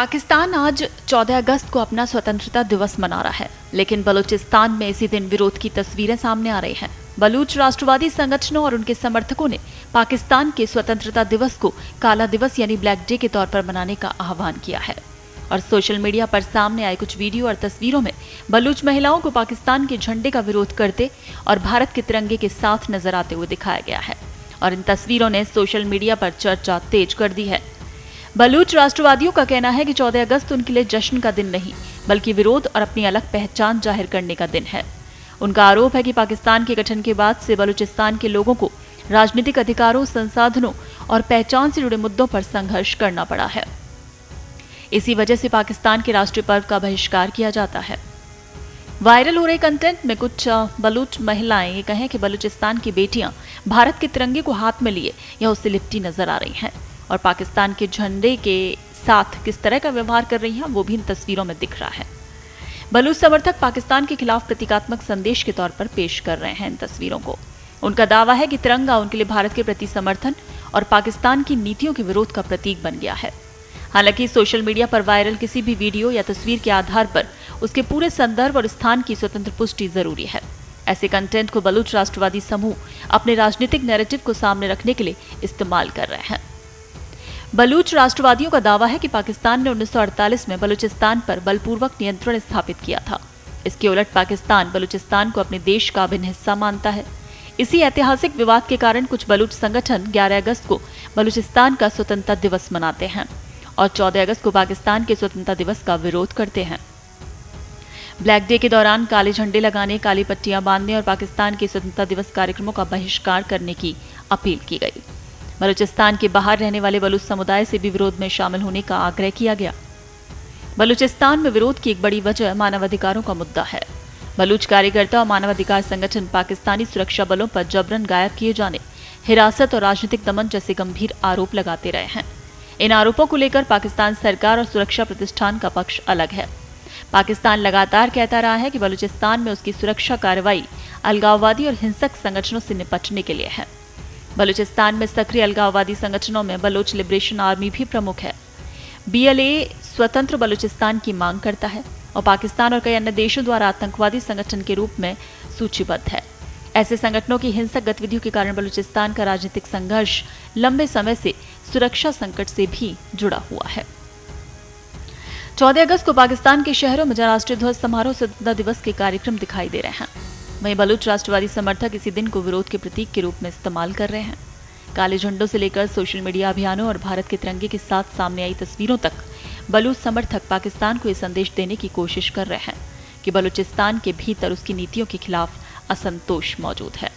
पाकिस्तान आज 14 अगस्त को अपना स्वतंत्रता दिवस मना रहा है, लेकिन बलूचिस्तान में इसी दिन विरोध की तस्वीरें सामने आ रही हैं। बलूच राष्ट्रवादी संगठनों और उनके समर्थकों ने पाकिस्तान के स्वतंत्रता दिवस को काला दिवस यानी ब्लैक डे के तौर पर मनाने का आह्वान किया है और सोशल मीडिया पर सामने आए कुछ वीडियो और तस्वीरों में बलूच महिलाओं को पाकिस्तान के झंडे का विरोध करते और भारत के तिरंगे के साथ नजर आते हुए दिखाया गया है और इन तस्वीरों ने सोशल मीडिया पर चर्चा तेज कर दी है। बलूच राष्ट्रवादियों का कहना है कि 14 अगस्त उनके लिए जश्न का दिन नहीं, बल्कि विरोध और अपनी अलग पहचान जाहिर करने का दिन है। उनका आरोप है कि पाकिस्तान के गठन के बाद से बलूचिस्तान के लोगों को राजनीतिक अधिकारों, संसाधनों और पहचान से जुड़े मुद्दों पर संघर्ष करना पड़ा है। इसी वजह से पाकिस्तान के राष्ट्रीय पर्व का बहिष्कार किया जाता है। वायरल हो रहे कंटेंट में कुछ बलूच महिलाएं ये कहें कि बलूचिस्तान की बेटियां भारत के तिरंगे को हाथ में लिए या उससे लिपटी नजर आ रही हैं और पाकिस्तान के झंडे के साथ किस तरह का व्यवहार कर रही हैं वो भी इन तस्वीरों में दिख रहा है। बलूच समर्थक पाकिस्तान के खिलाफ प्रतीकात्मक संदेश के तौर पर पेश कर रहे हैं इन तस्वीरों को। उनका दावा है कि तिरंगा उनके लिए भारत के प्रति समर्थन और पाकिस्तान की नीतियों के विरोध का प्रतीक बन गया है। हालांकि सोशल मीडिया पर वायरल किसी भी वीडियो या तस्वीर के आधार पर उसके पूरे संदर्भ और स्थान की स्वतंत्र पुष्टि जरूरी है। ऐसे कंटेंट को बलूच राष्ट्रवादी समूह अपने राजनीतिक नैरेटिव को सामने रखने के लिए इस्तेमाल कर रहे हैं। बलूच राष्ट्रवादियों का दावा है कि पाकिस्तान ने 1948 में बलूचिस्तान पर बलपूर्वक नियंत्रण स्थापित किया था। इसके उलट पाकिस्तान बलूचिस्तान को अपने देश का अभिन्न हिस्सा मानता है। इसी ऐतिहासिक विवाद के कारण कुछ बलूच संगठन 11 अगस्त को बलूचिस्तान का स्वतंत्रता दिवस मनाते हैं और 14 अगस्त को पाकिस्तान के स्वतंत्रता दिवस का विरोध करते हैं। ब्लैक डे के दौरान काले झंडे लगाने, काली पट्टियां बांधने और पाकिस्तान के स्वतंत्रता दिवस कार्यक्रमों का बहिष्कार करने की अपील की गई। बलूचिस्तान के बाहर रहने वाले बलूच समुदाय से भी विरोध में शामिल होने का आग्रह किया गया। बलूचिस्तान में विरोध की एक बड़ी वजह मानवाधिकारों का मुद्दा है। बलूच कार्यकर्ता और मानवाधिकार संगठन पाकिस्तानी सुरक्षा बलों पर जबरन गायब किए जाने, हिरासत और राजनीतिक दमन जैसे गंभीर आरोप लगाते रहे हैं। इन आरोपों को लेकर पाकिस्तान सरकार और सुरक्षा प्रतिष्ठान का पक्ष अलग है। पाकिस्तान लगातार कहता रहा है कि बलूचिस्तान में उसकी सुरक्षा कार्रवाई अलगाववादी और हिंसक संगठनों से निपटने के लिए है। बलूचिस्तान में सक्रिय अलगाववादी संगठनों में बलोच लिबरेशन आर्मी भी प्रमुख है। BLA स्वतंत्र बलूचिस्तान की मांग करता है और पाकिस्तान और कई अन्य देशों द्वारा आतंकवादी संगठन के रूप में सूचीबद्ध है। ऐसे संगठनों की हिंसक गतिविधियों के कारण बलूचिस्तान का राजनीतिक संघर्ष लंबे समय से सुरक्षा संकट से भी जुड़ा हुआ है। 14 अगस्त को पाकिस्तान के शहरों में राष्ट्रीय ध्वज समारोह, स्वतंत्रता दिवस के कार्यक्रम दिखाई दे रहे हैं। वहीं बलूच राष्ट्रवादी समर्थक इसी दिन को विरोध के प्रतीक के रूप में इस्तेमाल कर रहे हैं। काले झंडों से लेकर सोशल मीडिया अभियानों और भारत के तिरंगे के साथ सामने आई तस्वीरों तक बलूच समर्थक पाकिस्तान को ये संदेश देने की कोशिश कर रहे हैं कि बलूचिस्तान के भीतर उसकी नीतियों के खिलाफ असंतोष मौजूद है।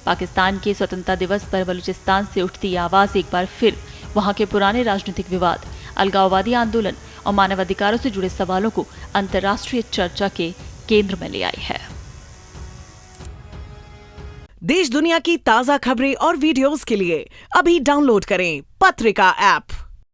पाकिस्तान के स्वतंत्रता दिवस पर बलूचिस्तान से उठती आवाज एक बार फिर वहां के पुराने राजनीतिक विवाद, अलगाववादी आंदोलन और मानवाधिकारों से जुड़े सवालों को अंतर्राष्ट्रीय चर्चा के केंद्र में ले आई है। देश दुनिया की ताजा खबरें और वीडियोस के लिए अभी डाउनलोड करें पत्रिका ऐप।